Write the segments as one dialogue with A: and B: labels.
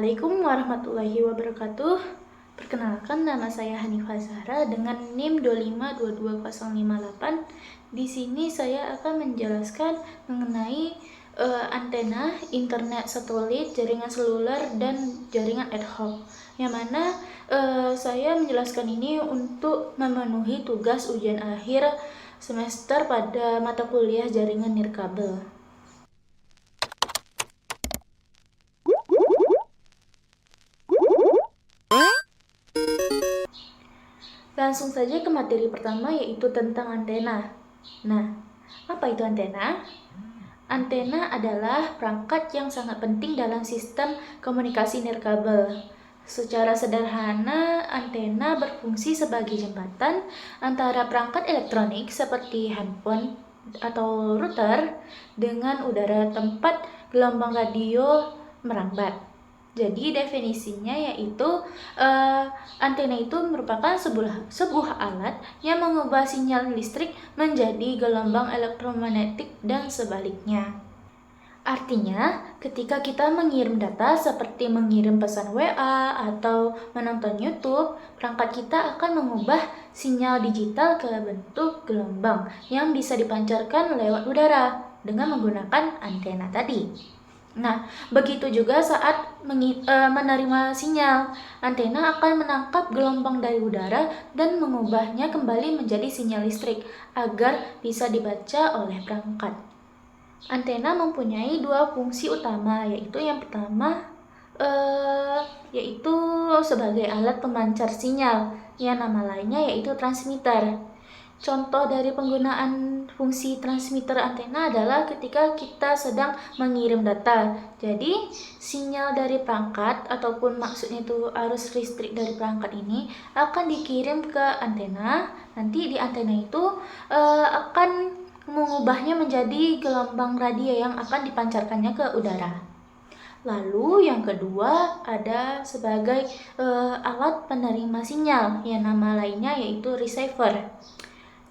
A: Assalamualaikum warahmatullahi wabarakatuh. Perkenalkan, nama saya Hanifah Zahra dengan NIM 2522058. Di sini saya akan menjelaskan mengenai antena, internet satelit, jaringan seluler, dan jaringan ad hoc. Yang mana saya menjelaskan ini untuk memenuhi tugas ujian akhir semester pada mata kuliah jaringan nirkabel. Langsung saja ke materi pertama, yaitu tentang antena. Nah, apa itu antena? Antena adalah perangkat yang sangat penting dalam sistem komunikasi nirkabel. Secara sederhana, antena berfungsi sebagai jembatan antara perangkat elektronik seperti handphone atau router dengan udara tempat gelombang radio merambat. Jadi definisinya yaitu antena itu merupakan sebuah alat yang mengubah sinyal listrik menjadi gelombang elektromagnetik dan sebaliknya. Artinya, ketika kita mengirim data seperti mengirim pesan WA atau menonton YouTube, perangkat kita akan mengubah sinyal digital ke bentuk gelombang yang bisa dipancarkan lewat udara dengan menggunakan antena tadi. Nah, begitu juga saat menerima sinyal, antena akan menangkap gelombang dari udara dan mengubahnya kembali menjadi sinyal listrik agar bisa dibaca oleh perangkat. Antena mempunyai dua fungsi utama, yaitu yang pertama yaitu sebagai alat pemancar sinyal, yang nama lainnya yaitu transmitter. Contoh dari penggunaan fungsi transmitter antena adalah ketika kita sedang mengirim data. Jadi, sinyal dari perangkat ataupun maksudnya itu arus listrik dari perangkat ini akan dikirim ke antena. Nanti di antena itu akan mengubahnya menjadi gelombang radio yang akan dipancarkannya ke udara. Lalu yang kedua ada sebagai alat penerima sinyal, yang nama lainnya yaitu receiver.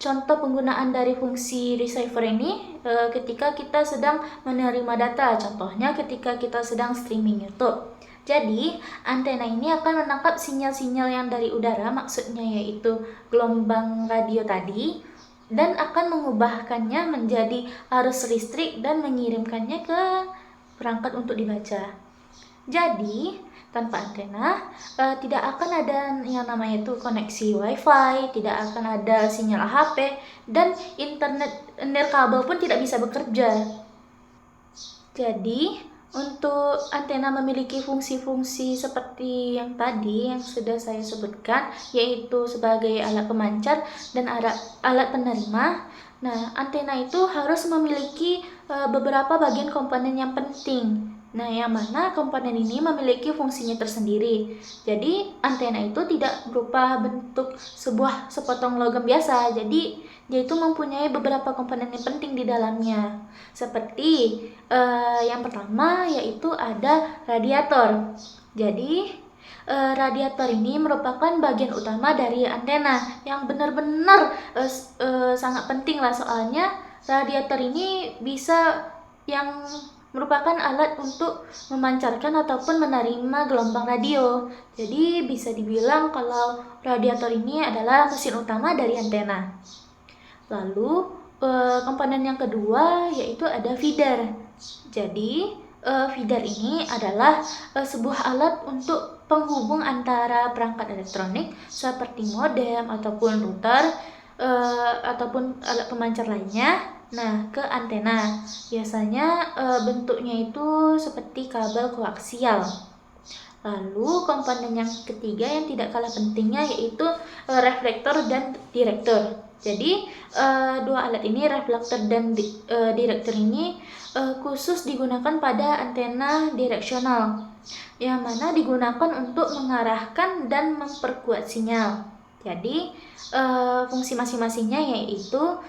A: Contoh penggunaan dari fungsi receiver ini ketika kita sedang menerima data, contohnya ketika kita sedang streaming YouTube. Jadi, antena ini akan menangkap sinyal-sinyal yang dari udara, maksudnya yaitu gelombang radio tadi, dan akan mengubahkannya menjadi arus listrik dan mengirimkannya ke perangkat untuk dibaca. Jadi, tanpa antena tidak akan ada yang namanya itu koneksi wifi, tidak akan ada sinyal HP, dan internet nirkabel pun tidak bisa bekerja. Jadi, untuk antena memiliki fungsi-fungsi seperti yang tadi yang sudah saya sebutkan, yaitu sebagai alat pemancar dan alat penerima. Nah, antena itu harus memiliki beberapa bagian komponen yang penting. Nah, yang mana komponen ini memiliki fungsinya tersendiri. Jadi, antena itu tidak berupa bentuk sebuah sepotong logam biasa. Jadi, dia itu mempunyai beberapa komponen yang penting di dalamnya. Seperti yang pertama yaitu ada radiator. Jadi, radiator ini merupakan bagian utama dari antena yang benar-benar sangat penting lah, soalnya radiator ini bisa yang merupakan alat untuk memancarkan ataupun menerima gelombang radio. Jadi bisa dibilang kalau radiator ini adalah mesin utama dari antena. Lalu komponen yang kedua yaitu ada feeder. Jadi feeder ini adalah sebuah alat untuk penghubung antara perangkat elektronik seperti modem ataupun router ataupun alat pemancar lainnya, ke antena. Biasanya bentuknya itu seperti kabel koaksial. Lalu komponen yang ketiga yang tidak kalah pentingnya yaitu reflektor dan direktur. Jadi dua alat ini, reflektor dan direktur ini khusus digunakan pada antena direksional, yang mana digunakan untuk mengarahkan dan memperkuat sinyal. Jadi fungsi masing-masingnya yaitu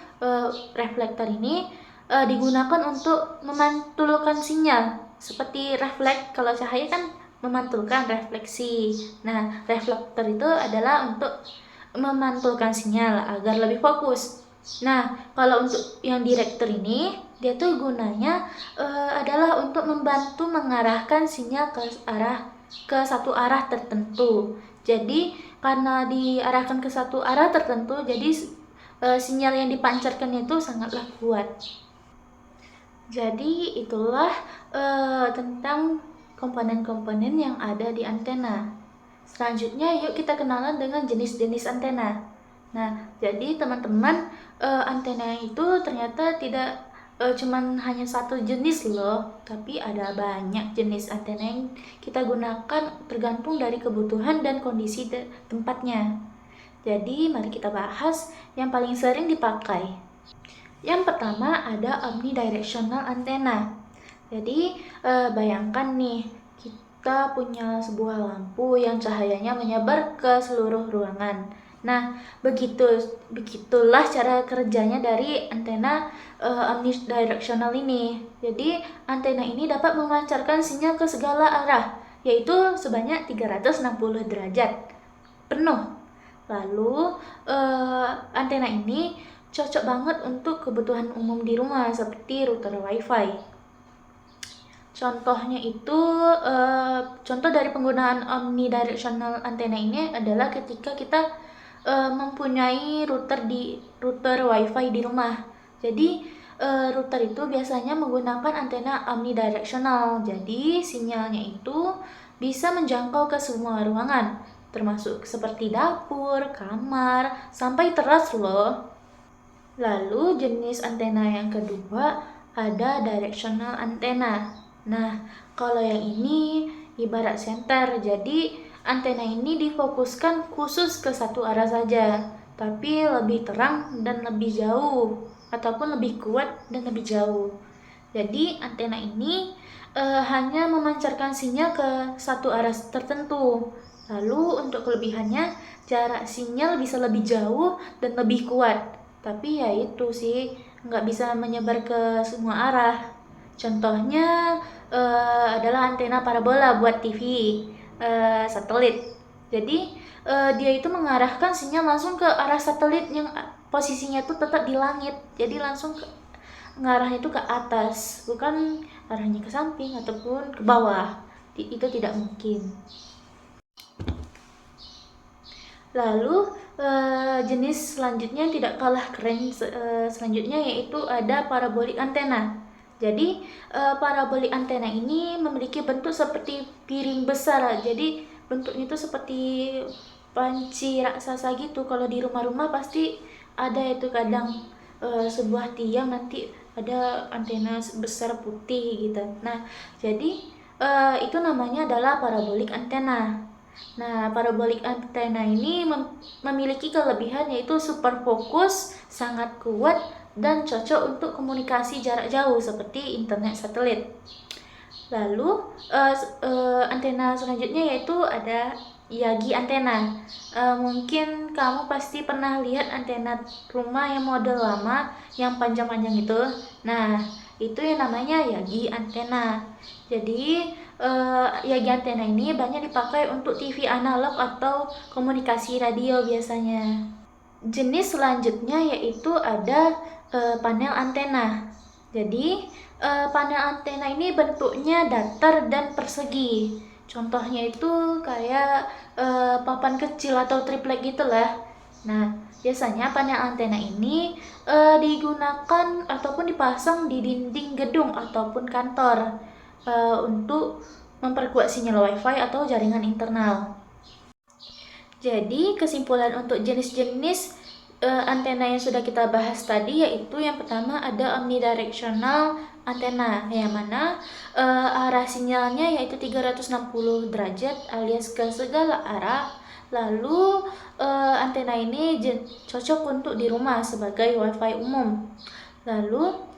A: reflektor ini digunakan untuk memantulkan sinyal. Seperti refleks, kalau cahaya kan memantulkan, refleksi. Nah, reflektor itu adalah untuk memantulkan sinyal agar lebih fokus. Nah, kalau untuk yang direktur ini, dia tuh gunanya adalah untuk membantu mengarahkan sinyal ke arah ke satu arah tertentu. Jadi karena diarahkan ke satu arah tertentu, jadi sinyal yang dipancarkan itu sangatlah kuat. Jadi itulah tentang komponen-komponen yang ada di antena. Selanjutnya yuk kita kenalan dengan jenis-jenis antena. Nah, jadi teman-teman, antena itu ternyata tidak cuman hanya satu jenis loh, tapi ada banyak jenis antena yang kita gunakan tergantung dari kebutuhan dan kondisi tempatnya. Jadi mari kita bahas yang paling sering dipakai. Yang pertama ada omnidirectional antenna. Jadi bayangkan nih, kita punya sebuah lampu yang cahayanya menyebar ke seluruh ruangan. Nah, begitulah cara kerjanya dari antena omnidirectional ini. Jadi antena ini dapat memancarkan sinyal ke segala arah, yaitu sebanyak 360 derajat penuh. Lalu antena ini cocok banget untuk kebutuhan umum di rumah seperti router wifi. Contohnya itu, contoh dari penggunaan omnidirectional antena ini adalah ketika kita mempunyai router wifi di rumah. Jadi router itu biasanya menggunakan antena omnidirectional. Jadi sinyalnya itu bisa menjangkau ke semua ruangan, termasuk seperti dapur, kamar, sampai teras loh. Lalu jenis antena yang kedua ada directional antenna. Nah, kalau yang ini ibarat senter, jadi antena ini difokuskan khusus ke satu arah saja, tapi lebih terang dan lebih jauh, ataupun lebih kuat dan lebih jauh. Jadi antena ini hanya memancarkan sinyal ke satu arah tertentu. Lalu untuk kelebihannya, jarak sinyal bisa lebih jauh dan lebih kuat. Tapi ya itu sih, nggak bisa menyebar ke semua arah. Contohnya adalah antena parabola buat TV, satelit. Jadi dia itu mengarahkan sinyal langsung ke arah satelit yang posisinya itu tetap di langit. Jadi langsung ngarahnya itu ke atas, bukan arahnya ke samping ataupun ke bawah. Itu tidak mungkin. Lalu jenis selanjutnya yang tidak kalah keren selanjutnya yaitu ada parabolic antena. Jadi parabolic antena ini memiliki bentuk seperti piring besar. Jadi bentuknya itu seperti panci raksasa gitu. Kalau di rumah-rumah pasti ada itu kadang sebuah tiang nanti ada antena besar putih gitu. Nah, jadi itu namanya adalah parabolic antena. Nah, parabolic antena ini memiliki kelebihan yaitu super fokus, sangat kuat, dan cocok untuk komunikasi jarak jauh seperti internet satelit. Lalu antena selanjutnya yaitu ada Yagi antena. Mungkin kamu pasti pernah lihat antena rumah yang model lama yang panjang-panjang itu. Nah, itu yang namanya Yagi antena. Jadi Yagi antena ini banyak dipakai untuk TV analog atau komunikasi radio biasanya. Jenis selanjutnya yaitu ada panel antena. Jadi panel antena ini bentuknya datar dan persegi. Contohnya itu kayak papan kecil atau triplek gitulah. Nah, biasanya panel antena ini digunakan ataupun dipasang di dinding gedung ataupun kantor untuk memperkuat sinyal wifi atau jaringan internal. Jadi kesimpulan untuk jenis-jenis antena yang sudah kita bahas tadi yaitu yang pertama ada omnidirectional antena yang mana arah sinyalnya yaitu 360 derajat alias ke segala arah. Lalu antena ini cocok untuk di rumah sebagai wifi umum. Lalu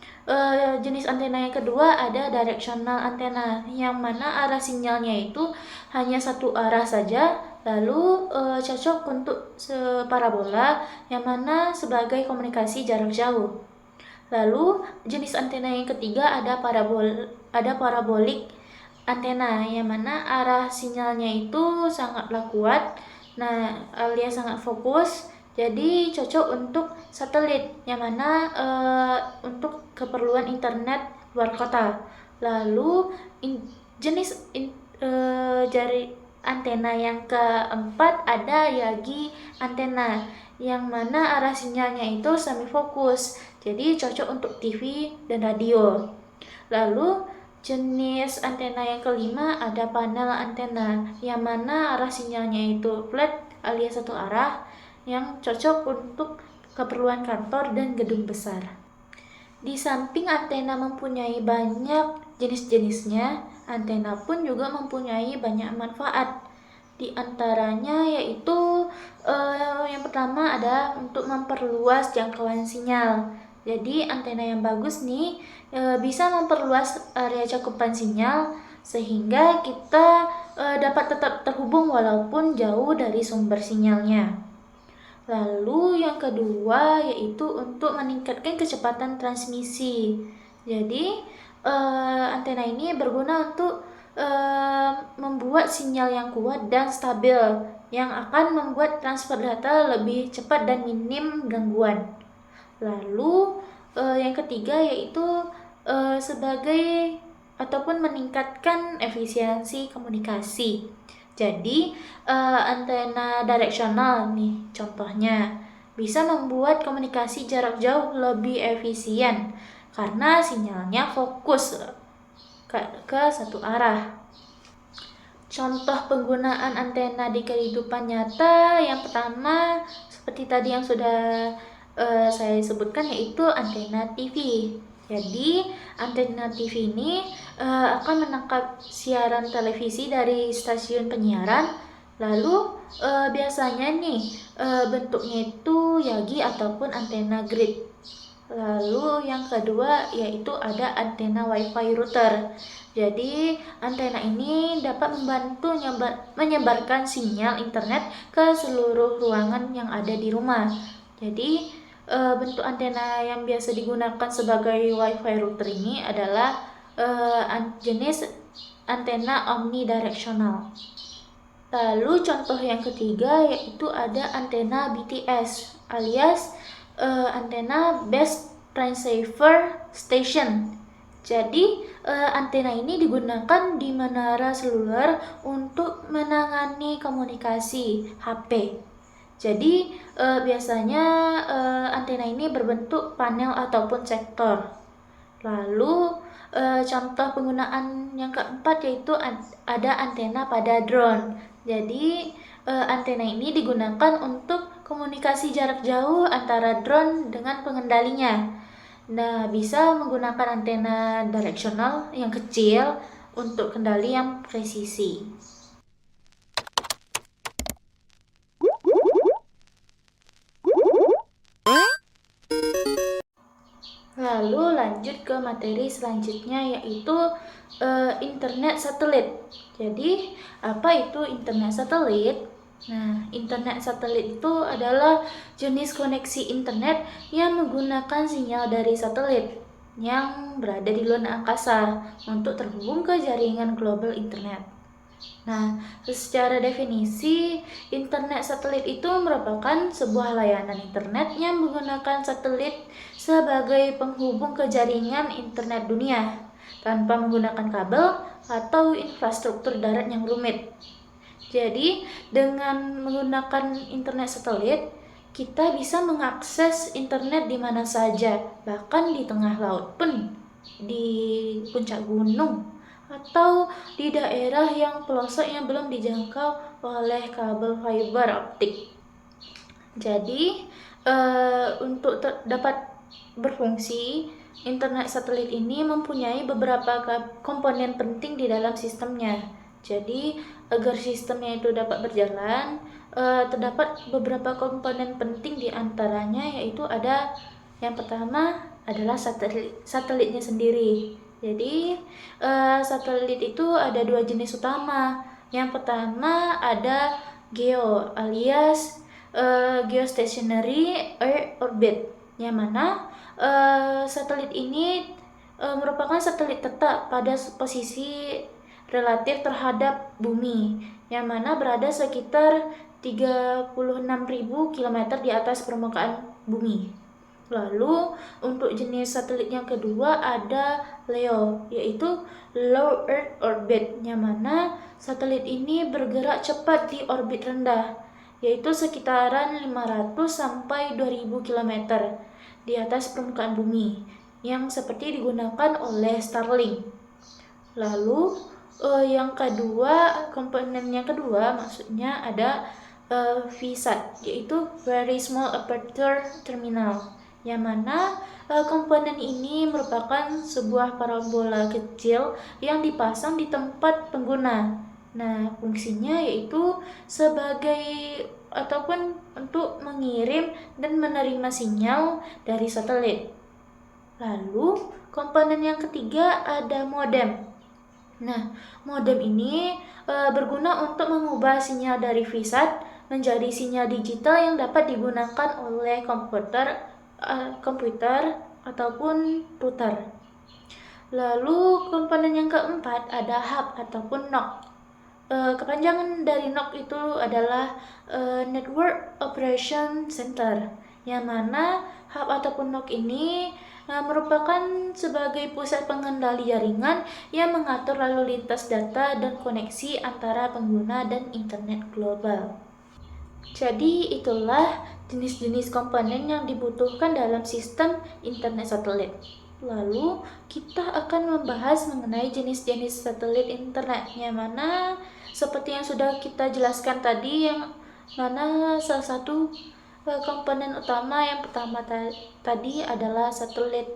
A: jenis antena yang kedua ada directional antena yang mana arah sinyalnya itu hanya satu arah saja. Lalu cocok untuk parabola yang mana sebagai komunikasi jarak jauh. Lalu jenis antena yang ketiga ada parabolic antena yang mana arah sinyalnya itu sangatlah kuat, nah alias sangat fokus. Jadi cocok untuk satelit yang mana untuk keperluan internet luar kota. Lalu jenis jari antena yang keempat ada Yagi antena, yang mana arah sinyalnya itu semi fokus, jadi cocok untuk TV dan radio. Lalu jenis antena yang kelima ada panel antena, yang mana arah sinyalnya itu flat alias satu arah, yang cocok untuk keperluan kantor dan gedung besar. Di samping antena mempunyai banyak jenis-jenisnya, antena pun juga mempunyai banyak manfaat. Di antaranya yaitu yang pertama ada untuk memperluas jangkauan sinyal. Jadi antena yang bagus nih bisa memperluas area cakupan sinyal sehingga kita dapat tetap terhubung walaupun jauh dari sumber sinyalnya. Lalu yang kedua yaitu untuk meningkatkan kecepatan transmisi. Jadi antena ini berguna untuk membuat sinyal yang kuat dan stabil, yang akan membuat transfer data lebih cepat dan minim gangguan. Lalu yang ketiga yaitu sebagai ataupun meningkatkan efisiensi komunikasi. Jadi antena direksional nih contohnya bisa membuat komunikasi jarak jauh lebih efisien karena sinyalnya fokus ke satu arah. Contoh penggunaan antena di kehidupan nyata yang pertama seperti tadi yang sudah saya sebutkan yaitu antena TV. Jadi antena TV ini akan menangkap siaran televisi dari stasiun penyiaran. Lalu biasanya nih bentuknya itu Yagi ataupun antena grid. Lalu yang kedua yaitu ada antena WiFi router. Jadi antena ini dapat membantu menyebarkan sinyal internet ke seluruh ruangan yang ada di rumah. Jadi bentuk antena yang biasa digunakan sebagai WiFi router ini adalah jenis antena omnidirectional. Lalu contoh yang ketiga yaitu ada antena BTS alias antena Base Transceiver Station. Jadi antena ini digunakan di menara seluler untuk menangani komunikasi HP. Jadi biasanya antena ini berbentuk panel ataupun sektor. Lalu contoh penggunaan yang keempat yaitu ada antena pada drone. Jadi antena ini digunakan untuk komunikasi jarak jauh antara drone dengan pengendalinya. Nah, bisa menggunakan antena direksional yang kecil untuk kendali yang presisi. Lalu lanjut ke materi selanjutnya yaitu internet satelit. Jadi, apa itu internet satelit? Nah, internet satelit itu adalah jenis koneksi internet yang menggunakan sinyal dari satelit yang berada di luar angkasa untuk terhubung ke jaringan global internet. Nah, secara definisi, internet satelit itu merupakan sebuah layanan internet yang menggunakan satelit sebagai penghubung ke jaringan internet dunia tanpa menggunakan kabel atau infrastruktur darat yang rumit. Jadi, dengan menggunakan internet satelit, kita bisa mengakses internet di mana saja, bahkan di tengah laut pun, di puncak gunung, atau di daerah yang pelosok yang belum dijangkau oleh kabel fiber optik. Jadi, untuk dapat berfungsi, internet satelit ini mempunyai beberapa komponen penting di dalam sistemnya. Jadi, agar sistemnya itu dapat berjalan, terdapat beberapa komponen penting di antaranya yaitu ada yang pertama adalah satelitnya sendiri. Jadi, satelit itu ada dua jenis utama. Yang pertama ada GEO alias Geostationary Earth Orbit, yang mana satelit ini merupakan satelit tetap pada posisi relatif terhadap bumi, yang mana berada sekitar 36.000 km di atas permukaan bumi. Lalu untuk jenis satelit yang kedua ada LEO, yaitu Low Earth Orbit, yang mana satelit ini bergerak cepat di orbit rendah, yaitu sekitaran 500 sampai 2000 km di atas permukaan bumi, yang seperti digunakan oleh Starlink. Lalu yang kedua, komponen yang kedua maksudnya ada VSAT, yaitu Very Small Aperture Terminal, yang mana komponen ini merupakan sebuah parabola kecil yang dipasang di tempat pengguna. Nah, fungsinya yaitu sebagai ataupun untuk mengirim dan menerima sinyal dari satelit. Lalu, komponen yang ketiga ada modem. Nah, modem ini berguna untuk mengubah sinyal dari VSAT menjadi sinyal digital yang dapat digunakan oleh komputer ataupun router. Lalu komponen yang keempat ada hub ataupun NOC. Kepanjangan dari NOC itu adalah Network Operation Center, yang mana hub ataupun NOC ini merupakan sebagai pusat pengendali jaringan yang mengatur lalu lintas data dan koneksi antara pengguna dan internet global. Jadi itulah jenis-jenis komponen yang dibutuhkan dalam sistem internet satelit. Lalu kita akan membahas mengenai jenis-jenis satelit internet, yang mana seperti yang sudah kita jelaskan tadi, yang mana salah satu komponen utama yang pertama tadi adalah satelit.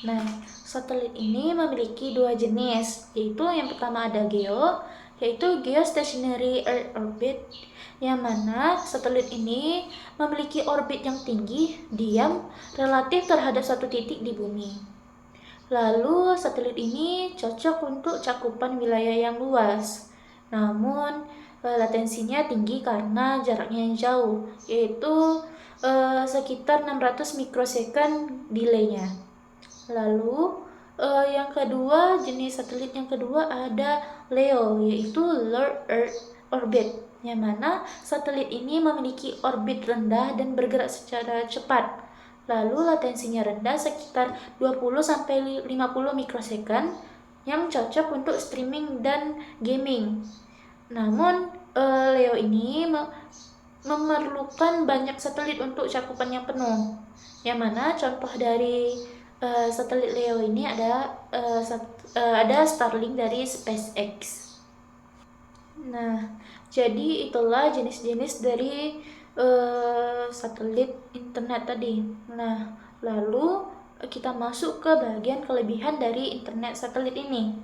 A: Nah, satelit ini memiliki dua jenis, yaitu yang pertama ada GEO, yaitu Geostationary Earth Orbit, yang mana satelit ini memiliki orbit yang tinggi, diam, relatif terhadap satu titik di bumi. Lalu, satelit ini cocok untuk cakupan wilayah yang luas, namun latensinya tinggi karena jaraknya yang jauh, yaitu sekitar 600 mikrosecond delay-nya. Lalu yang kedua, jenis satelit yang kedua ada LEO, yaitu Low Earth Orbit, yang mana satelit ini memiliki orbit rendah dan bergerak secara cepat. Lalu latensinya rendah, sekitar 20-50 mikrosecond, yang cocok untuk streaming dan gaming. Namun LEO ini memerlukan banyak satelit untuk cakupan yang penuh, yang mana contoh dari satelit LEO ini ada Starlink dari SpaceX. Nah, jadi itulah jenis-jenis dari satelit internet tadi. Nah, lalu kita masuk ke bagian kelebihan dari internet satelit ini.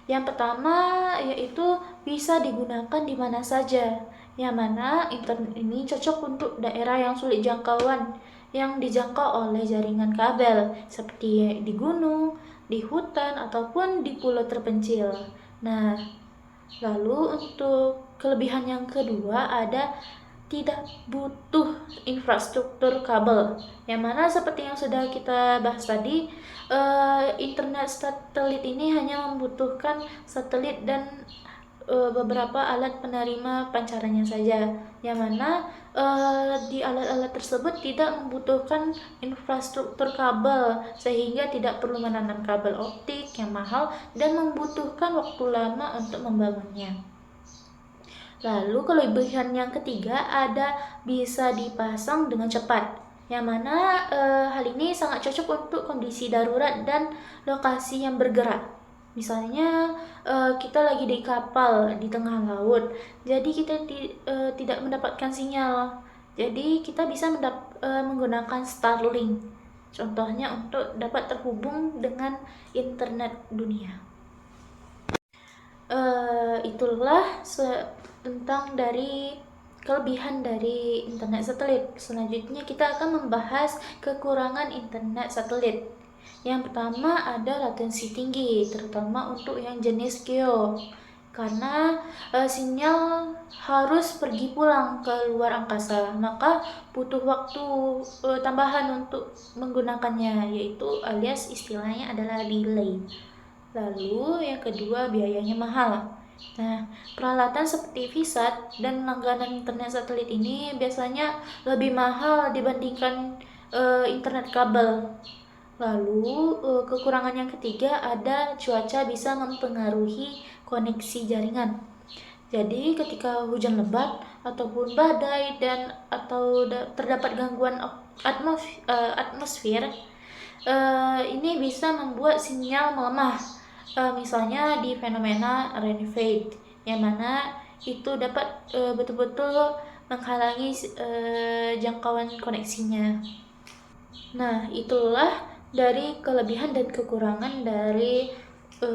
A: Yang pertama yaitu bisa digunakan di mana saja, yang mana internet ini cocok untuk daerah yang sulit jangkauan, yang dijangkau oleh jaringan kabel, seperti di gunung, di hutan, ataupun di pulau terpencil. Nah, lalu untuk kelebihan yang kedua ada tidak butuh infrastruktur kabel, yang mana seperti yang sudah kita bahas tadi, internet satelit ini hanya membutuhkan satelit dan beberapa alat penerima pancarannya saja, yang mana di alat-alat tersebut tidak membutuhkan infrastruktur kabel, sehingga tidak perlu menanam kabel optik yang mahal dan membutuhkan waktu lama untuk membangunnya. Lalu kelebihan yang ketiga ada bisa dipasang dengan cepat, yang mana hal ini sangat cocok untuk kondisi darurat dan lokasi yang bergerak. Misalnya kita lagi di kapal di tengah laut, jadi kita tidak mendapatkan sinyal. Jadi kita bisa menggunakan Starlink, contohnya untuk dapat terhubung dengan internet dunia. Itulah tentang dari kelebihan dari internet satelit. Selanjutnya kita akan membahas kekurangan internet satelit. Yang pertama ada latensi tinggi, terutama untuk yang jenis GEO, karena sinyal harus pergi pulang ke luar angkasa, maka butuh waktu tambahan untuk menggunakannya, yaitu alias istilahnya adalah delay. Lalu yang kedua biayanya mahal. Nah, peralatan seperti VSAT dan langganan internet satelit ini biasanya lebih mahal dibandingkan internet kabel. Lalu kekurangan yang ketiga ada cuaca bisa mempengaruhi koneksi jaringan. Jadi ketika hujan lebat ataupun badai dan atau terdapat gangguan atmosfer, ini bisa membuat sinyal melemah. Misalnya di fenomena rain fade, yang mana itu dapat betul-betul menghalangi jangkauan koneksinya. Nah, itulah dari kelebihan dan kekurangan dari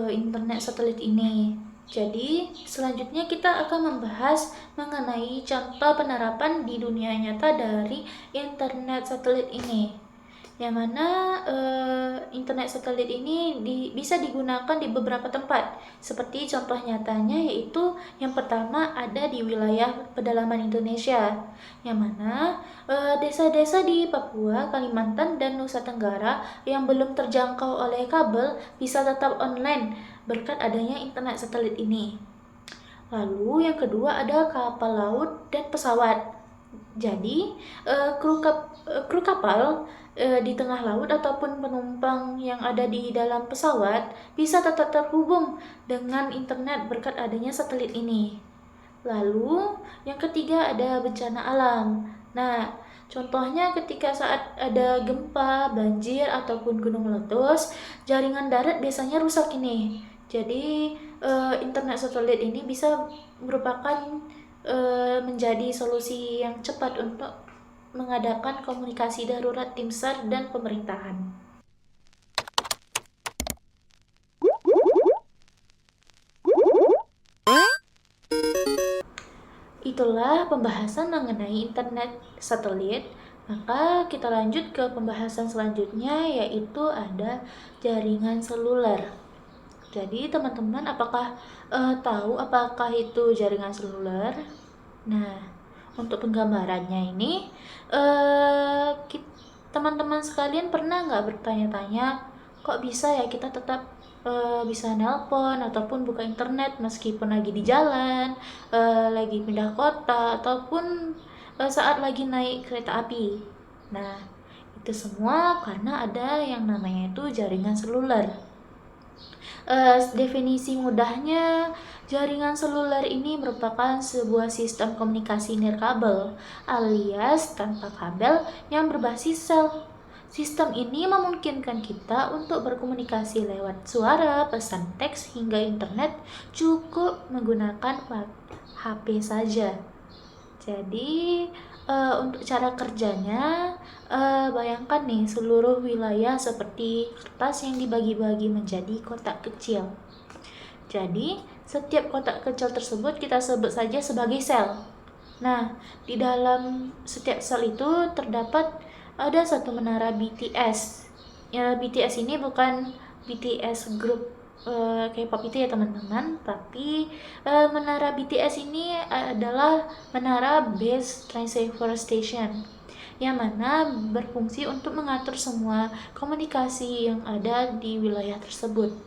A: internet satelit ini. Jadi, selanjutnya kita akan membahas mengenai contoh penerapan di dunia nyata dari internet satelit ini. Yang mana internet satelit ini bisa digunakan di beberapa tempat. Seperti contoh nyatanya yaitu yang pertama ada di wilayah pedalaman Indonesia. Yang mana desa-desa di Papua, Kalimantan, dan Nusa Tenggara yang belum terjangkau oleh kabel bisa tetap online berkat adanya internet satelit ini. Lalu yang kedua ada kapal laut dan pesawat. Jadi kru kapal di tengah laut ataupun penumpang yang ada di dalam pesawat bisa tetap terhubung dengan internet berkat adanya satelit ini. Lalu yang ketiga ada bencana alam. Nah, contohnya ketika saat ada gempa, banjir, ataupun gunung meletus, jaringan darat biasanya rusak ini. Jadi internet satelit ini bisa merupakan menjadi solusi yang cepat untuk mengadakan komunikasi darurat tim SAR dan pemerintahan. Itulah pembahasan mengenai internet satelit. Maka kita lanjut ke pembahasan selanjutnya, yaitu ada jaringan seluler. Jadi teman-teman apakah tahu apakah itu jaringan seluler? Nah, untuk penggambarannya ini, teman-teman sekalian pernah nggak bertanya-tanya, kok bisa ya kita tetap bisa nelpon ataupun buka internet meskipun lagi di jalan, lagi pindah kota, ataupun saat lagi naik kereta api. Nah, itu semua karena ada yang namanya itu jaringan seluler. Definisi mudahnya, jaringan seluler ini merupakan sebuah sistem komunikasi nirkabel alias tanpa kabel yang berbasis sel. Sistem ini memungkinkan kita untuk berkomunikasi lewat suara, pesan teks, hingga internet cukup menggunakan HP saja. Jadi untuk cara kerjanya, bayangkan nih seluruh wilayah seperti kertas yang dibagi-bagi menjadi kotak kecil. Jadi setiap kotak kecil tersebut kita sebut saja sebagai sel. Nah, di dalam setiap sel itu terdapat ada satu menara BTS. Ya, BTS ini bukan BTS grup K-pop itu ya teman-teman, tapi menara BTS ini adalah menara Base Transceiver Station, yang mana berfungsi untuk mengatur semua komunikasi yang ada di wilayah tersebut.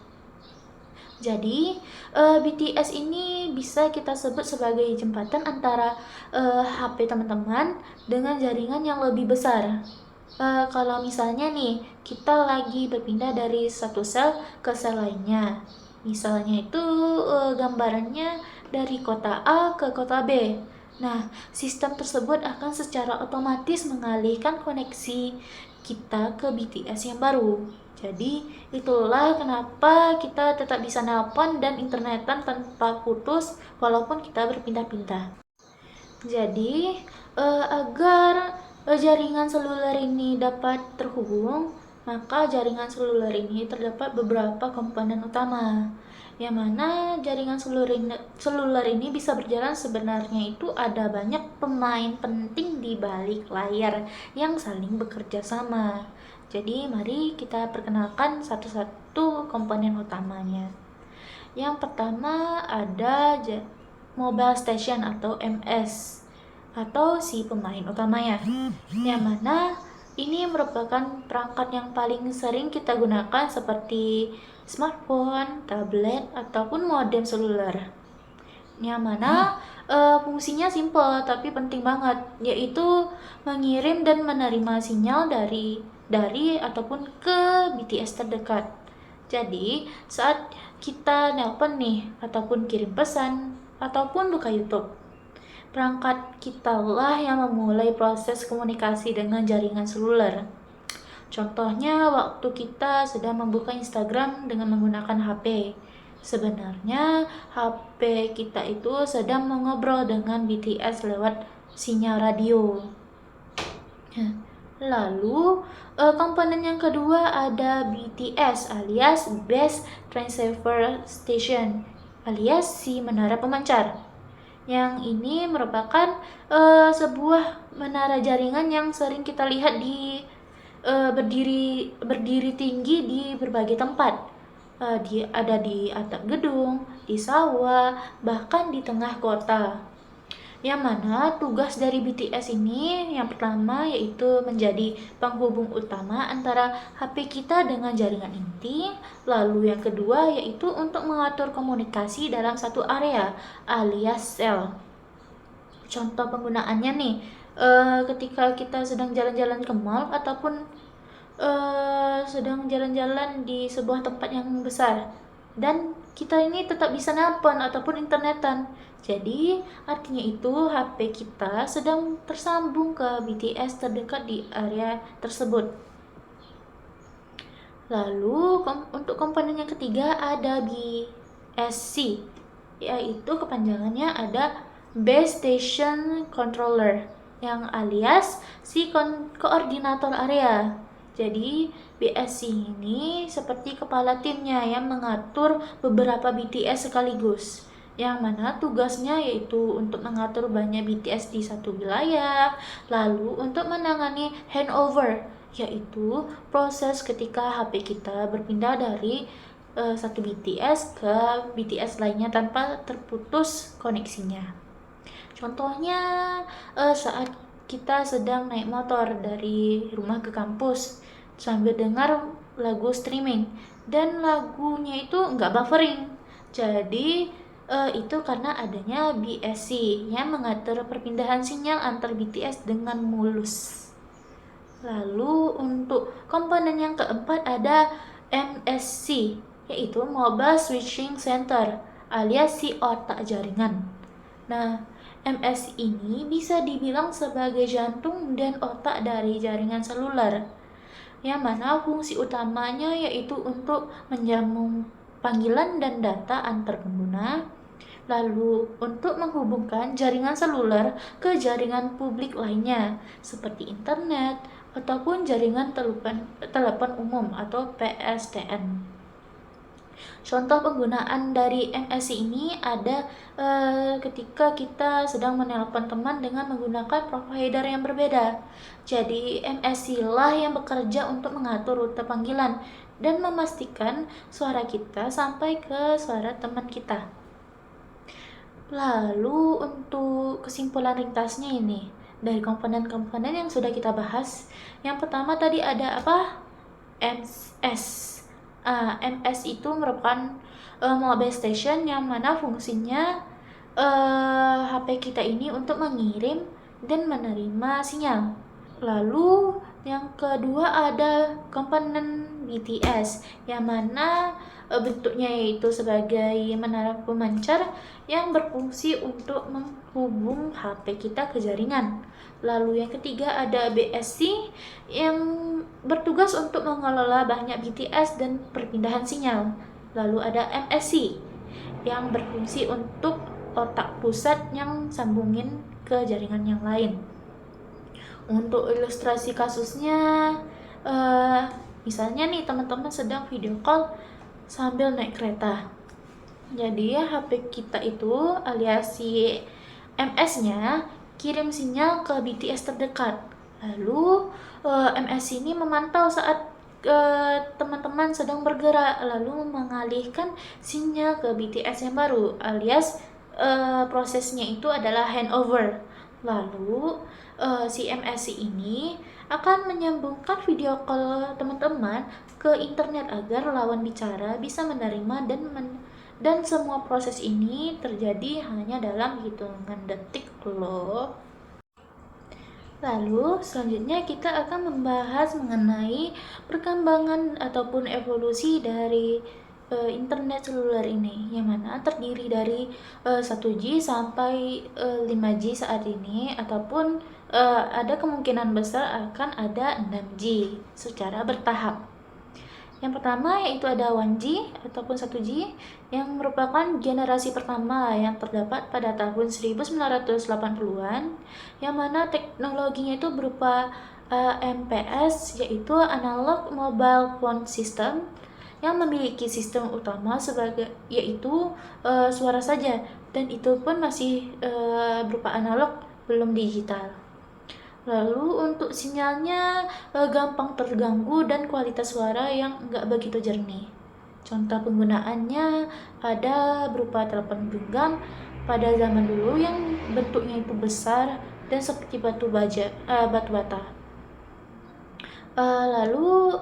A: Jadi BTS ini bisa kita sebut sebagai jembatan antara HP teman-teman dengan jaringan yang lebih besar. Kalau misalnya nih kita lagi berpindah dari satu sel ke sel lainnya, misalnya itu gambarannya dari kota A ke kota B. Nah, sistem tersebut akan secara otomatis mengalihkan koneksi kita ke BTS yang baru. Jadi itulah kenapa kita tetap bisa nelpon dan internetan tanpa putus walaupun kita berpindah-pindah. Jadi agar jaringan seluler ini dapat terhubung, maka jaringan seluler ini terdapat beberapa komponen utama, yang mana jaringan seluler ini bisa berjalan. Sebenarnya itu ada banyak pemain penting di balik layar yang saling bekerja sama. Jadi mari kita perkenalkan satu-satu komponen utamanya. Yang pertama ada mobile station atau MS, atau si pemain utamanya, yang mana ini merupakan perangkat yang paling sering kita gunakan seperti smartphone, tablet, ataupun modem seluler. yang mana fungsinya simple tapi penting banget, yaitu mengirim dan menerima sinyal dari ataupun ke BTS terdekat. Jadi saat kita nelpon nih ataupun kirim pesan ataupun buka YouTube, perangkat kita lah yang memulai proses komunikasi dengan jaringan seluler. Contohnya waktu kita sedang membuka Instagram dengan menggunakan HP. Sebenarnya HP kita itu sedang mengobrol dengan BTS lewat sinyal radio. Lalu komponen yang kedua ada BTS alias Base Transceiver Station alias si menara pemancar. Yang ini merupakan sebuah menara jaringan yang sering kita lihat di berdiri tinggi di berbagai tempat. Ada di atap gedung, di sawah, bahkan di tengah kota. Yang mana tugas dari BTS ini yang pertama yaitu menjadi penghubung utama antara HP kita dengan jaringan inti. Lalu yang kedua yaitu untuk mengatur komunikasi dalam satu area alias sel. Contoh penggunaannya nih, ketika kita sedang jalan-jalan ke mall ataupun sedang jalan-jalan di sebuah tempat yang besar dan kita ini tetap bisa nelpon ataupun internetan. Jadi artinya itu HP kita sedang tersambung ke BTS terdekat di area tersebut. Lalu untuk komponen yang ketiga ada BSC, yaitu kepanjangannya ada Base Station Controller, yang alias si koordinator area. Jadi BSC ini seperti kepala timnya yang mengatur beberapa BTS sekaligus, yang mana tugasnya yaitu untuk mengatur banyak BTS di satu wilayah. Lalu untuk menangani handover, yaitu proses ketika HP kita berpindah dari satu BTS ke BTS lainnya tanpa terputus koneksinya. Contohnya saat kita sedang naik motor dari rumah ke kampus sambil dengar lagu streaming dan lagunya itu nggak buffering. Jadi itu karena adanya BSC yang mengatur perpindahan sinyal antar BTS dengan mulus. Lalu untuk komponen yang keempat ada MSC, yaitu Mobile Switching Center alias si otak jaringan. Nah, MSC ini bisa dibilang sebagai jantung dan otak dari jaringan seluler, yang mana fungsi utamanya yaitu untuk menyambung panggilan dan data antar pengguna, lalu untuk menghubungkan jaringan seluler ke jaringan publik lainnya seperti internet ataupun jaringan telepon umum atau PSTN. Contoh penggunaan dari MSC ini ada ketika kita sedang menelpon teman dengan menggunakan provider yang berbeda. Jadi MSC lah yang bekerja untuk mengatur rute panggilan dan memastikan suara kita sampai ke suara teman kita. Lalu untuk kesimpulan ringkasnya ini dari komponen-komponen yang sudah kita bahas, yang pertama tadi ada apa? MS. MS itu merupakan mobile station yang mana fungsinya HP kita ini untuk mengirim dan menerima sinyal. Lalu yang kedua ada komponen BTS yang mana bentuknya yaitu sebagai menara pemancar yang berfungsi untuk menghubung HP kita ke jaringan. Lalu yang ketiga ada BSC yang bertugas untuk mengelola banyak BTS dan perpindahan sinyal. Lalu ada MSC yang berfungsi untuk otak pusat yang sambungin ke jaringan yang lain. Untuk ilustrasi kasusnya, misalnya nih teman-teman sedang video call sambil naik kereta. Jadi HP kita itu alias si MS-nya kirim sinyal ke BTS terdekat. Lalu MS ini memantau saat teman-teman sedang bergerak, lalu mengalihkan sinyal ke BTS yang baru, alias prosesnya itu adalah handover. Lalu si MSC ini akan menyambungkan video call teman-teman ke internet agar lawan bicara bisa menerima Dan semua proses ini terjadi hanya dalam hitungan detik loh. Lalu selanjutnya kita akan membahas mengenai perkembangan ataupun evolusi dari internet seluler ini, yang mana terdiri dari 1G sampai 5G saat ini, ataupun ada kemungkinan besar akan ada 6G secara bertahap. Yang pertama yaitu ada 1G ataupun 1G yang merupakan generasi pertama yang terdapat pada tahun 1980-an, yang mana teknologinya itu berupa MPS, yaitu Analog Mobile Phone System, yang memiliki sistem utama sebagai yaitu suara saja, dan itu pun masih berupa analog, belum digital. Lalu untuk sinyalnya gampang terganggu dan kualitas suara yang nggak begitu jernih. Contoh penggunaannya ada berupa telepon genggam pada zaman dulu yang bentuknya itu besar dan seperti batu bata. Lalu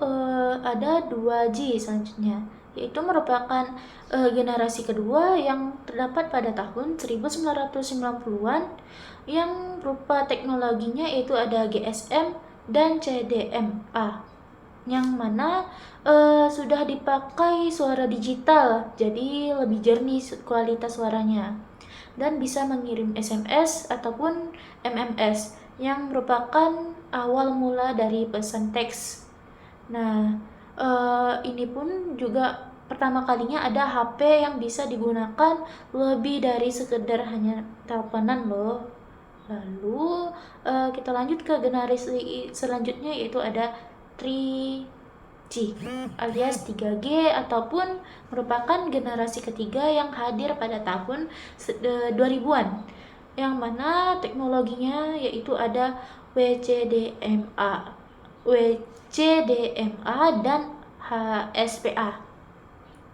A: ada 2G selanjutnya, yaitu merupakan generasi kedua yang terdapat pada tahun 1990-an, yang berupa teknologinya yaitu ada GSM dan CDMA, yang mana sudah dipakai suara digital, jadi lebih jernih kualitas suaranya, dan bisa mengirim SMS ataupun MMS, yang merupakan awal mula dari pesan teks. Nah, ini pun juga pertama kalinya ada HP yang bisa digunakan lebih dari sekedar hanya teleponan loh. Lalu kita lanjut ke generasi selanjutnya, yaitu ada 3G alias 3G, ataupun merupakan generasi ketiga yang hadir pada tahun 2000-an, yang mana teknologinya yaitu ada WCDMA dan HSPA.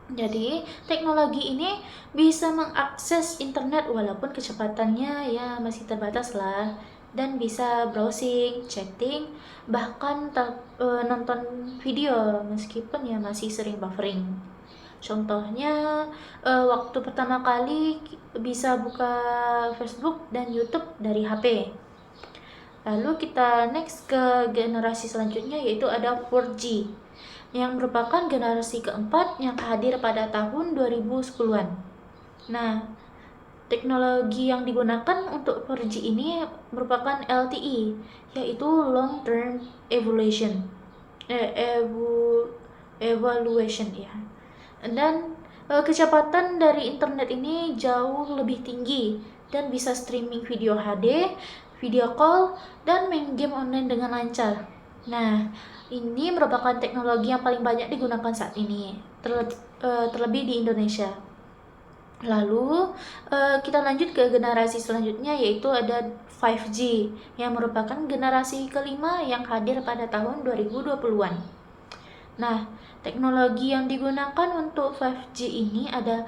A: Jadi, teknologi ini bisa mengakses internet walaupun kecepatannya ya masih terbatas lah, dan bisa browsing, chatting, bahkan nonton video meskipun ya masih sering buffering. Contohnya, waktu pertama kali bisa buka Facebook dan YouTube dari HP. Lalu kita next ke generasi selanjutnya, yaitu ada 4G, yang merupakan generasi keempat yang hadir pada tahun 2010-an. Nah, teknologi yang digunakan untuk 4G ini merupakan LTE, yaitu Long Term Evaluation. Evaluation ya. Dan kecepatan dari internet ini jauh lebih tinggi dan bisa streaming video HD, video call, dan main game online dengan lancar. Nah, ini merupakan teknologi yang paling banyak digunakan saat ini, terlebih di Indonesia. Lalu kita lanjut ke generasi selanjutnya, yaitu ada 5G, yang merupakan generasi kelima yang hadir pada tahun 2020-an. Nah, teknologi yang digunakan untuk 5G ini ada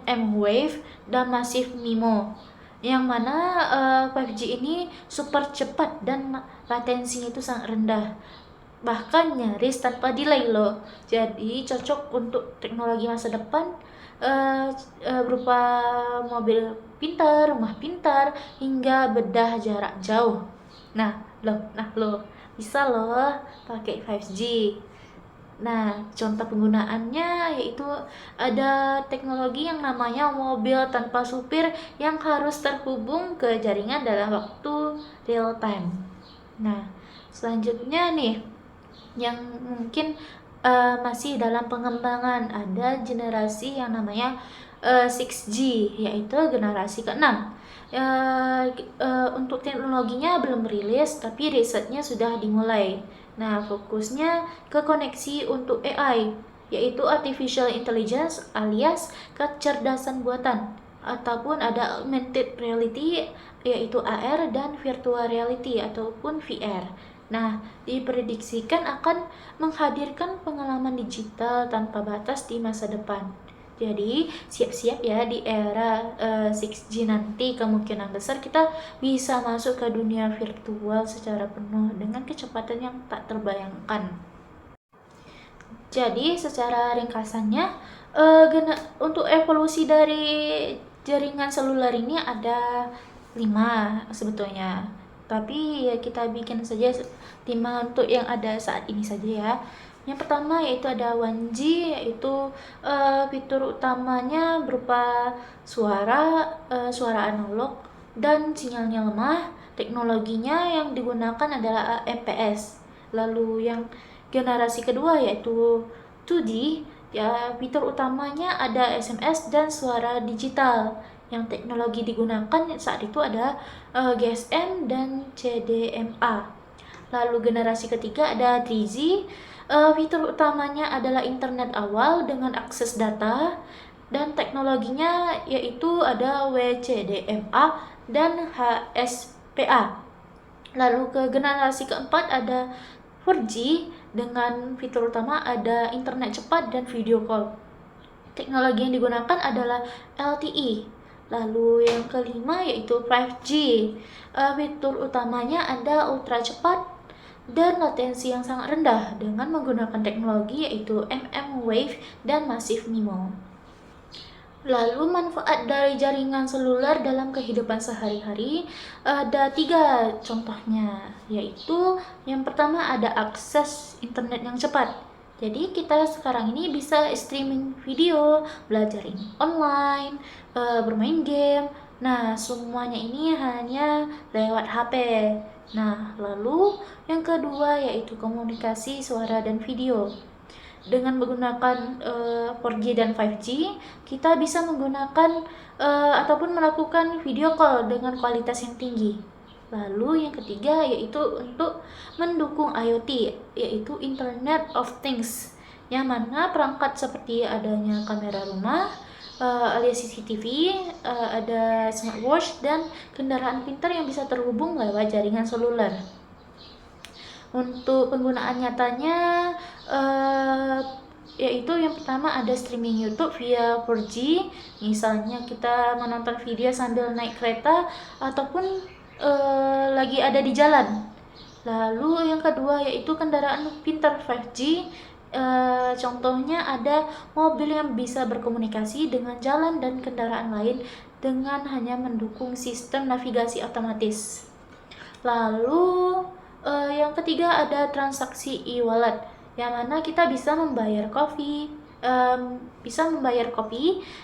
A: MM-Wave dan Massive MIMO, yang mana 5G ini super cepat dan latensinya itu sangat rendah, bahkan nyaris tanpa delay loh. Jadi cocok untuk teknologi masa depan, berupa mobil pintar, rumah pintar, hingga bedah jarak jauh. Nah lo bisa loh pakai 5G. Nah, contoh penggunaannya yaitu ada teknologi yang namanya mobil tanpa supir yang harus terhubung ke jaringan dalam waktu real time. Nah, selanjutnya nih, yang mungkin masih dalam pengembangan, ada generasi yang namanya 6G, yaitu generasi ke-6. Untuk teknologinya belum rilis, tapi risetnya sudah dimulai. Nah, fokusnya ke koneksi untuk AI, yaitu Artificial Intelligence alias kecerdasan buatan, ataupun ada Augmented Reality, yaitu AR, dan Virtual Reality ataupun VR. Nah, diprediksikan akan menghadirkan pengalaman digital tanpa batas di masa depan. Jadi, siap-siap ya, di era 6G nanti kemungkinan besar kita bisa masuk ke dunia virtual secara penuh dengan kecepatan yang tak terbayangkan. Jadi, secara ringkasannya, Untuk evolusi dari jaringan seluler ini ada 5 sebetulnya. Tapi ya kita bikin saja 5 untuk yang ada saat ini saja ya. Yang pertama yaitu ada 1G, yaitu fitur utamanya berupa suara analog dan sinyalnya lemah. Teknologinya yang digunakan adalah MPS. Lalu yang generasi kedua yaitu 2D, ya fitur utamanya ada SMS dan suara digital. Yang teknologi digunakan saat itu ada GSM dan CDMA. Lalu generasi ketiga ada 3G. Fitur utamanya adalah internet awal dengan akses data, dan teknologinya yaitu ada WCDMA dan HSPA. Lalu ke generasi keempat ada 4G dengan fitur utama ada internet cepat dan video call. Teknologi yang digunakan adalah LTE. Lalu yang kelima yaitu 5G. Fitur utamanya ada ultra cepat dan latensi yang sangat rendah dengan menggunakan teknologi yaitu mmWave dan Massive MIMO. Lalu manfaat dari jaringan seluler dalam kehidupan sehari-hari ada 3 contohnya, yaitu yang pertama ada akses internet yang cepat. Jadi kita sekarang ini bisa streaming video, belajar online, bermain game. Nah, semuanya ini hanya lewat HP. Nah, lalu yang kedua yaitu komunikasi suara dan video. Dengan menggunakan 4G dan 5G, kita bisa menggunakan ataupun melakukan video call dengan kualitas yang tinggi. Lalu yang ketiga yaitu untuk mendukung IoT, yaitu Internet of Things, yang mana perangkat seperti adanya kamera rumah, alias CCTV, ada smartwatch, dan kendaraan pintar yang bisa terhubung lewat jaringan seluler. Untuk penggunaan nyatanya yaitu yang pertama ada streaming YouTube via 4G, misalnya kita menonton video sambil naik kereta ataupun lagi ada di jalan. Lalu yang kedua yaitu kendaraan pintar 5G. Contohnya ada mobil yang bisa berkomunikasi dengan jalan dan kendaraan lain dengan hanya mendukung sistem navigasi otomatis. Lalu yang ketiga ada transaksi e-wallet, yang mana kita bisa membayar kopi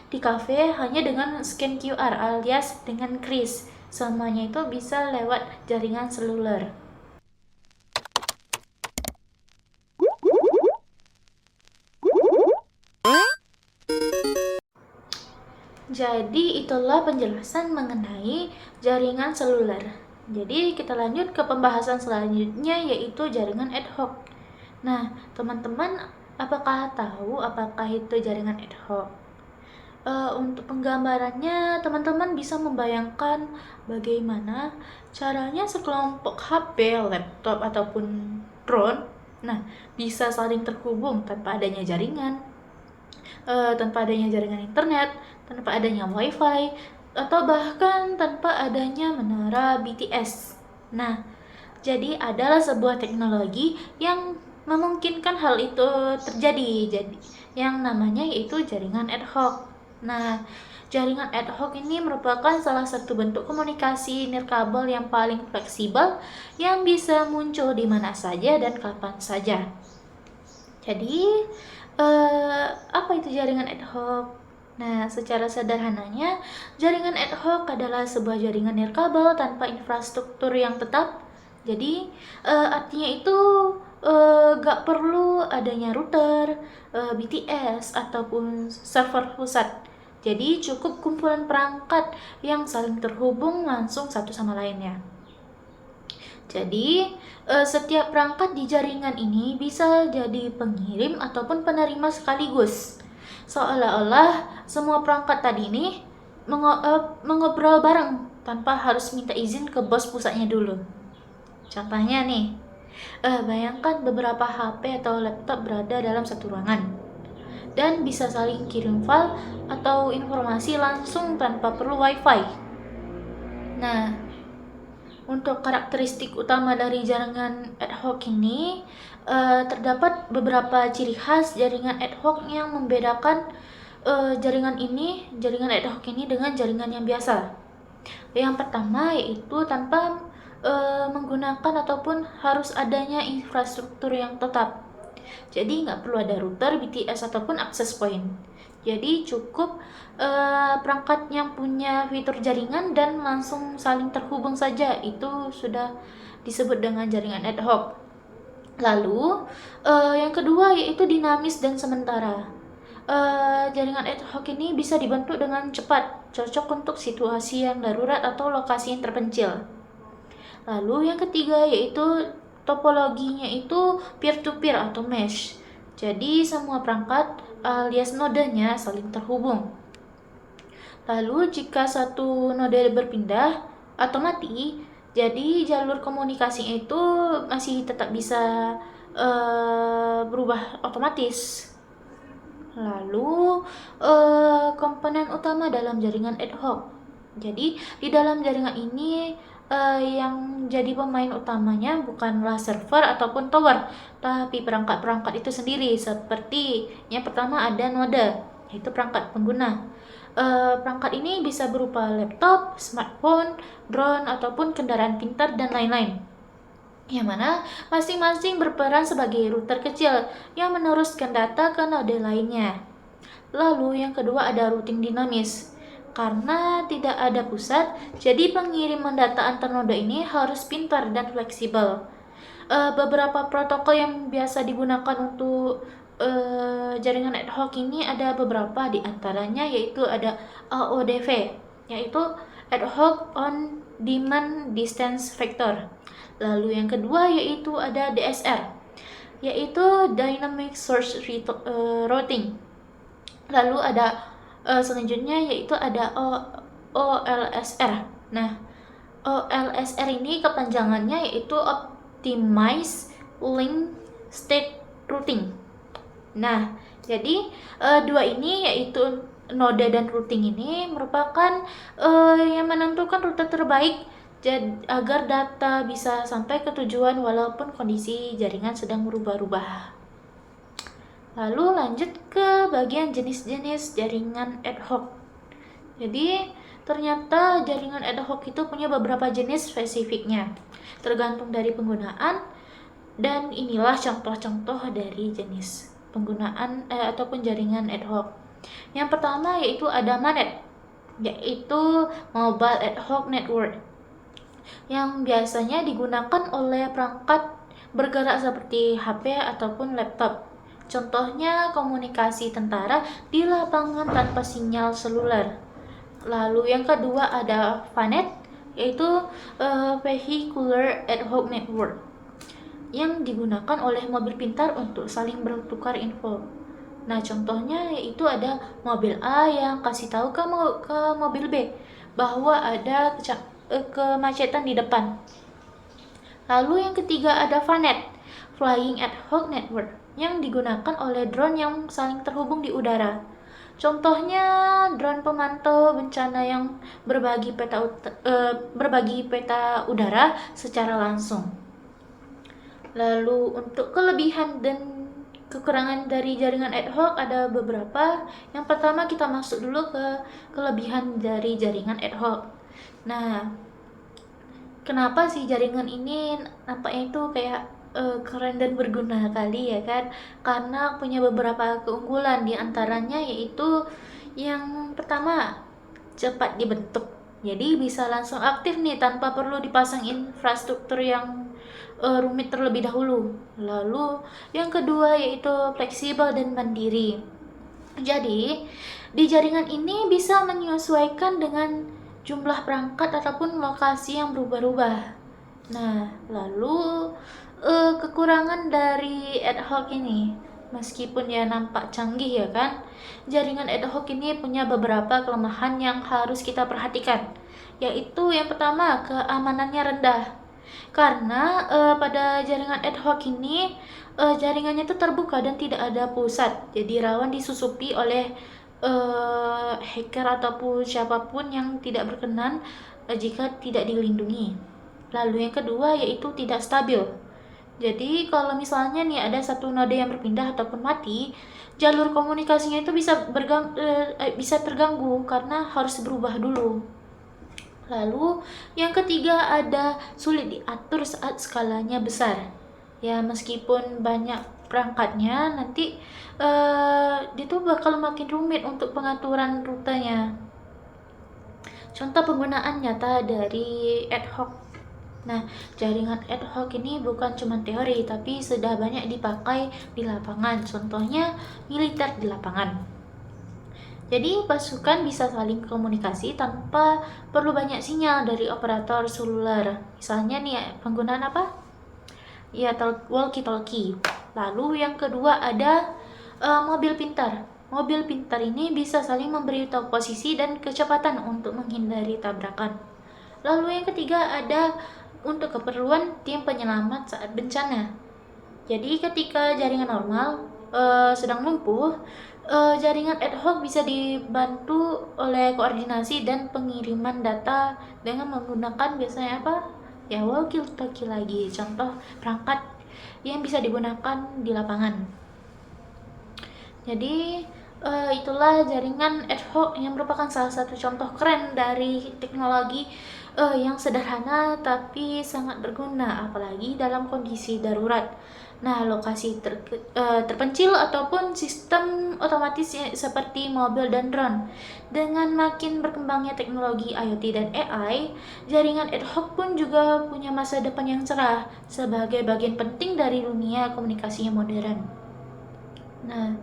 A: di kafe hanya dengan scan QR alias dengan kris. Semuanya itu bisa lewat jaringan seluler. Jadi itulah penjelasan mengenai jaringan seluler. Jadi kita lanjut ke pembahasan selanjutnya yaitu jaringan ad hoc. Nah, teman-teman apakah tahu apakah itu jaringan ad hoc? Untuk penggambarannya, teman-teman bisa membayangkan bagaimana caranya sekelompok HP, laptop, ataupun drone bisa saling terhubung tanpa adanya jaringan, tanpa adanya jaringan internet, tanpa adanya wifi, atau bahkan tanpa adanya menara BTS. Nah, jadi adalah sebuah teknologi yang memungkinkan hal itu terjadi, jadi yang namanya yaitu jaringan ad hoc. Nah, jaringan ad hoc ini merupakan salah satu bentuk komunikasi nirkabel yang paling fleksibel yang bisa muncul di mana saja dan kapan saja. Jadi, apa itu jaringan ad hoc? Nah, secara sederhananya, jaringan ad hoc adalah sebuah jaringan nirkabel tanpa infrastruktur yang tetap. Jadi, artinya itu gak perlu adanya router, BTS, ataupun server pusat. Jadi, cukup kumpulan perangkat yang saling terhubung langsung satu sama lainnya. Jadi, setiap perangkat di jaringan ini bisa jadi pengirim ataupun penerima sekaligus. Seolah-olah semua perangkat tadi ini mengobrol bareng tanpa harus minta izin ke bos pusatnya dulu. Contohnya nih, bayangkan beberapa HP atau laptop berada dalam satu ruangan dan bisa saling kirim file atau informasi langsung tanpa perlu wifi. Nah, Untuk karakteristik utama dari jaringan ad hoc ini, terdapat beberapa ciri khas jaringan ad hoc yang membedakan jaringan ad hoc ini dengan jaringan yang biasa. Yang pertama yaitu tanpa menggunakan ataupun harus adanya infrastruktur yang tetap. Jadi nggak perlu ada router, BTS ataupun access point. Jadi cukup perangkat yang punya fitur jaringan dan langsung saling terhubung saja, itu sudah disebut dengan jaringan ad hoc. Lalu yang kedua yaitu dinamis dan sementara. Jaringan ad hoc ini bisa dibentuk dengan cepat, cocok untuk situasi yang darurat atau lokasi yang terpencil. Lalu yang ketiga yaitu topologinya itu peer-to-peer atau mesh. Jadi semua perangkat alias nodenya saling terhubung. Lalu jika satu node berpindah atau mati, jadi jalur komunikasinya itu masih tetap bisa berubah otomatis. Lalu komponen utama dalam jaringan ad hoc. Jadi di dalam jaringan ini yang jadi pemain utamanya bukanlah server ataupun tower, tapi perangkat-perangkat itu sendiri. Seperti yang pertama ada node, yaitu perangkat pengguna. Perangkat ini bisa berupa laptop, smartphone, drone, ataupun kendaraan pintar dan lain-lain, yang mana masing-masing berperan sebagai router kecil yang meneruskan data ke node lainnya. Lalu yang kedua ada routing dinamis. Karena tidak ada pusat, jadi pengiriman data antar node ini harus pintar dan fleksibel. Beberapa protokol yang biasa digunakan untuk jaringan ad hoc ini ada beberapa, di antaranya yaitu ada AODV, yaitu Ad Hoc On Demand Distance Vector. Lalu yang kedua yaitu ada DSR, yaitu Dynamic Source Routing. Lalu ada selanjutnya yaitu ada OLSR. Nah, OLSR ini kepanjangannya yaitu Optimize Link State Routing. Nah, jadi dua ini yaitu node dan routing ini merupakan yang menentukan rute terbaik agar data bisa sampai ke tujuan walaupun kondisi jaringan sedang berubah-ubah. Lalu lanjut ke bagian jenis-jenis jaringan ad hoc. Jadi ternyata jaringan ad hoc itu punya beberapa jenis spesifiknya, tergantung dari penggunaan, dan inilah contoh-contoh dari jenis penggunaan ataupun jaringan ad hoc. Yang pertama yaitu ada MANET, yaitu Mobile Ad Hoc Network, yang biasanya digunakan oleh perangkat bergerak seperti HP ataupun laptop. Contohnya komunikasi tentara di lapangan tanpa sinyal seluler. Lalu yang kedua ada VANET, yaitu Vehicular Ad Hoc Network, yang digunakan oleh mobil pintar untuk saling bertukar info. Nah, contohnya yaitu ada mobil A yang kasih tahu ke mobil B bahwa ada kemacetan di depan. Lalu yang ketiga ada VANET, Flying Ad Hoc Network, yang digunakan oleh drone yang saling terhubung di udara. Contohnya drone pemantau bencana yang berbagi peta udara secara langsung. Lalu untuk kelebihan dan kekurangan dari jaringan ad hoc ada beberapa. Yang pertama kita masuk dulu ke kelebihan dari jaringan ad hoc. Nah, kenapa sih jaringan ini nampaknya itu kayak keren dan berguna kali ya kan? Karena punya beberapa keunggulan, di antaranya yaitu yang pertama cepat dibentuk. Jadi bisa langsung aktif nih tanpa perlu dipasang infrastruktur yang rumit terlebih dahulu. Lalu yang kedua yaitu fleksibel dan mandiri. Jadi di jaringan ini bisa menyesuaikan dengan jumlah perangkat ataupun lokasi yang berubah-ubah. Nah, lalu kekurangan dari ad hoc ini, meskipun ya nampak canggih ya kan, jaringan ad hoc ini punya beberapa kelemahan yang harus kita perhatikan. Yaitu yang pertama, keamanannya rendah. Karena pada jaringan ad hoc ini jaringannya itu terbuka dan tidak ada pusat, jadi rawan disusupi oleh hacker ataupun siapapun yang tidak berkenan jika tidak dilindungi. Lalu yang kedua yaitu tidak stabil. Jadi kalau misalnya nih ada satu node yang berpindah ataupun mati, jalur komunikasinya itu bisa terganggu karena harus berubah dulu. Lalu yang ketiga ada sulit diatur saat skalanya besar. Ya meskipun banyak perangkatnya, nanti dia tuh bakal makin rumit untuk pengaturan rutenya. Contoh penggunaan nyata dari ad hoc. Nah, jaringan ad hoc ini bukan cuma teori, tapi sudah banyak dipakai di lapangan. Contohnya militer di lapangan. Jadi pasukan bisa saling komunikasi tanpa perlu banyak sinyal dari operator seluler. Misalnya nih penggunaan apa? Ya, walkie-talkie. Lalu yang kedua ada mobil pintar. Mobil pintar ini bisa saling memberitahu posisi dan kecepatan untuk menghindari tabrakan. Lalu yang ketiga ada untuk keperluan tim penyelamat saat bencana. Jadi ketika jaringan normal sedang lumpuh, jaringan ad hoc bisa dibantu oleh koordinasi dan pengiriman data dengan menggunakan biasanya apa? Ya walkie-talkie lagi, contoh perangkat yang bisa digunakan di lapangan. Jadi itulah jaringan ad hoc yang merupakan salah satu contoh keren dari teknologi yang sederhana tapi sangat berguna, apalagi dalam kondisi darurat. Nah, lokasi terpencil ataupun sistem otomatis seperti mobil dan drone. Dengan makin berkembangnya teknologi IoT dan AI, jaringan ad hoc pun juga punya masa depan yang cerah sebagai bagian penting dari dunia komunikasi yang modern. Nah,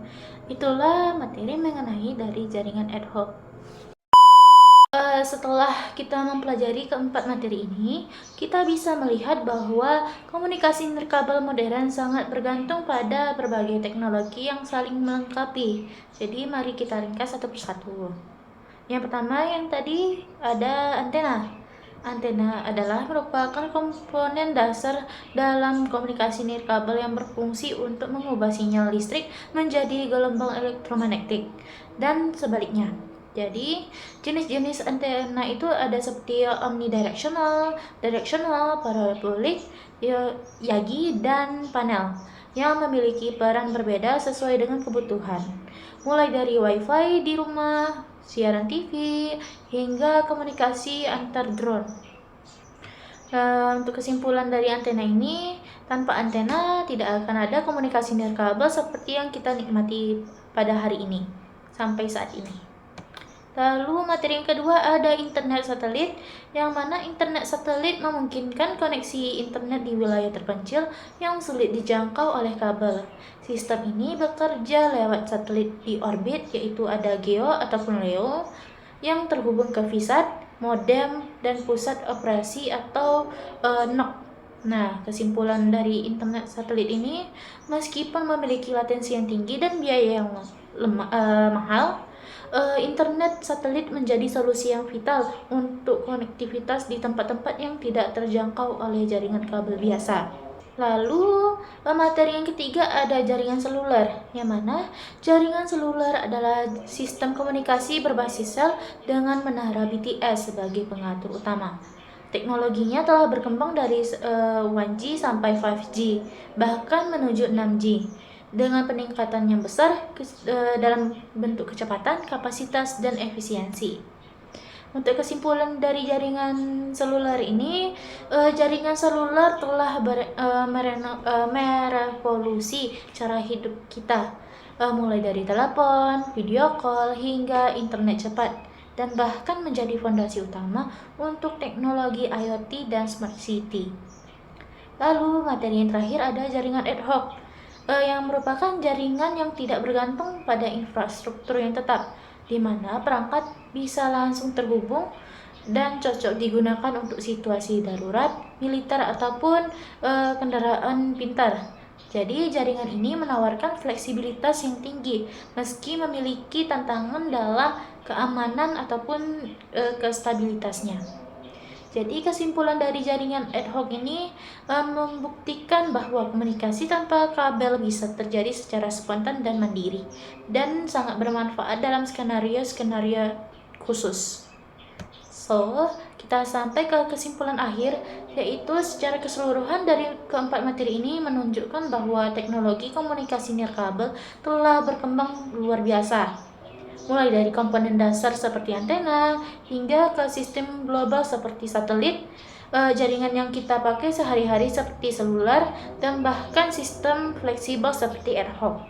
A: itulah materi mengenai dari jaringan ad hoc. Setelah kita mempelajari keempat materi ini, kita bisa melihat bahwa komunikasi nirkabel modern sangat bergantung pada berbagai teknologi yang saling melengkapi. Jadi mari kita ringkas satu persatu. Yang pertama yang tadi ada antena. Antena adalah merupakan komponen dasar dalam komunikasi nirkabel yang berfungsi untuk mengubah sinyal listrik menjadi gelombang elektromagnetik dan sebaliknya. Jadi, jenis-jenis antena itu ada seperti omnidirectional, directional, parabolic, Yagi, dan panel yang memiliki peran berbeda sesuai dengan kebutuhan. Mulai dari WiFi di rumah, siaran TV, hingga komunikasi antar drone. Untuk kesimpulan dari antena ini, tanpa antena tidak akan ada komunikasi nirkabel seperti yang kita nikmati pada hari ini, sampai saat ini. Lalu materi yang kedua ada internet satelit, yang mana internet satelit memungkinkan koneksi internet di wilayah terpencil yang sulit dijangkau oleh kabel. Sistem ini bekerja lewat satelit di orbit, yaitu ada GEO ataupun LEO, yang terhubung ke VSAT, modem, dan pusat operasi atau NOC. Nah, kesimpulan dari internet satelit ini, meskipun memiliki latensi yang tinggi dan biaya yang mahal, internet satelit menjadi solusi yang vital untuk konektivitas di tempat-tempat yang tidak terjangkau oleh jaringan kabel biasa. Lalu, materi yang ketiga ada jaringan seluler, yang mana jaringan seluler adalah sistem komunikasi berbasis sel dengan menara BTS sebagai pengatur utama. Teknologinya telah berkembang dari 1G sampai 5G, bahkan menuju 6G. Dengan peningkatan yang besar dalam bentuk kecepatan, kapasitas, dan efisiensi. Untuk kesimpulan dari jaringan seluler ini, jaringan seluler telah merevolusi cara hidup kita, mulai dari telepon, video call, hingga internet cepat, dan bahkan menjadi fondasi utama untuk teknologi IoT dan smart city. Lalu materi yang terakhir ada jaringan ad hoc, yang merupakan jaringan yang tidak bergantung pada infrastruktur yang tetap, di mana perangkat bisa langsung terhubung dan cocok digunakan untuk situasi darurat, militer, ataupun kendaraan pintar. Jadi jaringan ini menawarkan fleksibilitas yang tinggi, meski memiliki tantangan dalam keamanan ataupun kestabilitasnya. Jadi kesimpulan dari jaringan ad hoc ini membuktikan bahwa komunikasi tanpa kabel bisa terjadi secara spontan dan mandiri, dan sangat bermanfaat dalam skenario-skenario khusus. So, kita sampai ke kesimpulan akhir, yaitu secara keseluruhan dari keempat materi ini menunjukkan bahwa teknologi komunikasi nirkabel telah berkembang luar biasa. Mulai dari komponen dasar seperti antena, hingga ke sistem global seperti satelit, jaringan yang kita pakai sehari-hari seperti seluler, dan bahkan sistem fleksibel seperti ad hoc.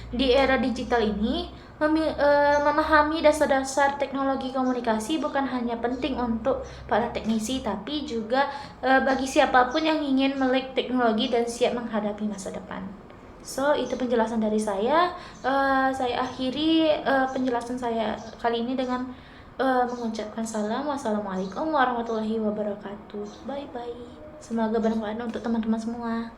A: Di era digital ini, memahami dasar-dasar teknologi komunikasi bukan hanya penting untuk para teknisi, tapi juga bagi siapapun yang ingin melek teknologi dan siap menghadapi masa depan. So, itu penjelasan dari saya. Saya akhiri penjelasan saya kali ini dengan mengucapkan salam. Wassalamualaikum warahmatullahi wabarakatuh. Bye-bye. Semoga bermanfaat untuk teman-teman semua.